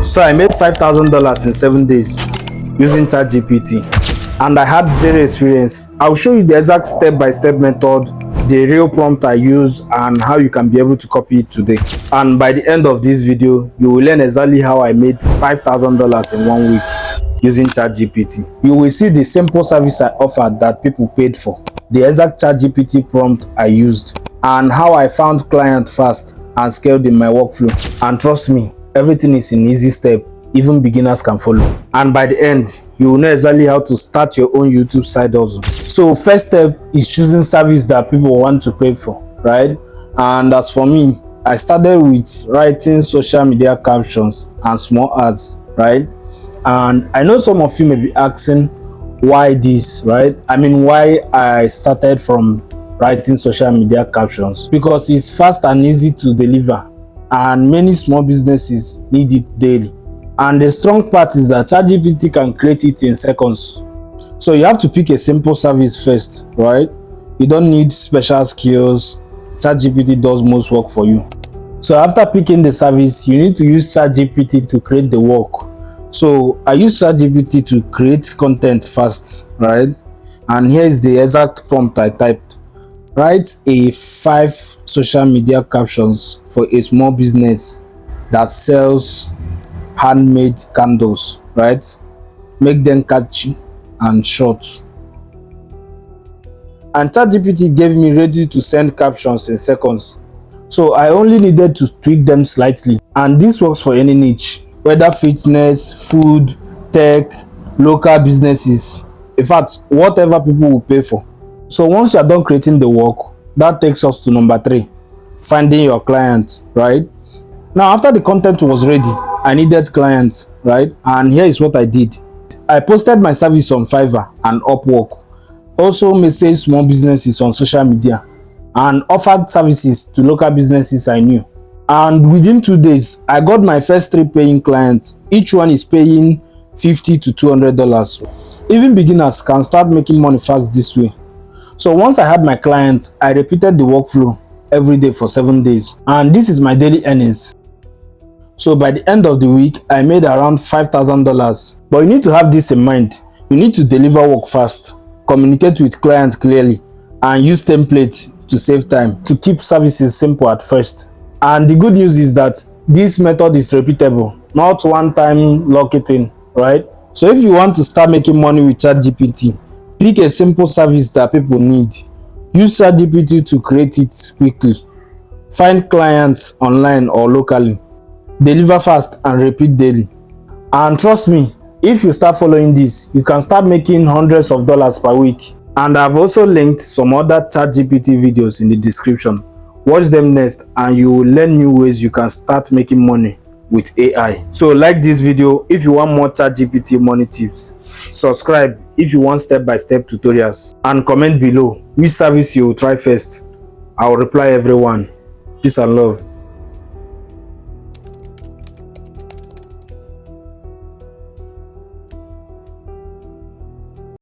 So I made $5,000 in 7 days using ChatGPT, and I had zero experience. I'll show you the exact step-by-step method, the real prompt I use, and how you can be able to copy it today. And by the end of this video, you will learn exactly how I made $5,000 in 1 week using ChatGPT. You will see the simple service I offered that people paid for, the exact ChatGPT prompt I used, and how I found clients fast and scaled in my workflow. And trust me, everything is in easy step, even beginners can follow. And by the end, you will know exactly how to start your own YouTube side hustle. So first step is choosing service that people want to pay for, right? And as for me, I started with writing social media captions and small ads, right? And I know some of you may be asking why this, right? I mean, why I started from writing social media captions, because it's fast and easy to deliver, and many small businesses need it daily. And the strong part is that ChatGPT can create it in seconds. So you have to pick a simple service first, right? You don't need special skills. ChatGPT does most work for you. So after picking the service, you need to use ChatGPT to create the work. So I use ChatGPT to create content fast, right? And here is the exact prompt I typed. Write a 5 social media captions for a small business that sells handmade candles, right? Make them catchy and short. And ChatGPT gave me ready to send captions in seconds. So I only needed to tweak them slightly. And this works for any niche, whether fitness, food, tech, local businesses, in fact, whatever people will pay for. So once you are done creating the work, that takes us to number 3, finding your client, right? Now, after the content was ready, I needed clients, right? And here is what I did. I posted my service on Fiverr and Upwork, also messaged small businesses on social media, and offered services to local businesses I knew. And within 2 days, I got my first 3 paying clients. Each one is paying $50 to $200. Even beginners can start making money fast this way. So once I had my clients, I repeated the workflow every day for 7 days. And this is my daily earnings. So by the end of the week, I made around $5,000. But you need to have this in mind. You need to deliver work fast, communicate with clients clearly, and use templates to save time, to keep services simple at first. And the good news is that this method is repeatable, not one-time lock it in, right? So if you want to start making money with ChatGPT, pick a simple service that people need. Use ChatGPT to create it quickly. Find clients online or locally. Deliver fast and repeat daily. And trust me, if you start following this, you can start making hundreds of dollars per week. And I've also linked some other ChatGPT videos in the description. Watch them next and you will learn new ways you can start making money with AI. So like this video if you want more ChatGPT money tips. Subscribe if you want step-by-step tutorials, and comment below which service you will try first. I will reply everyone. Peace and love.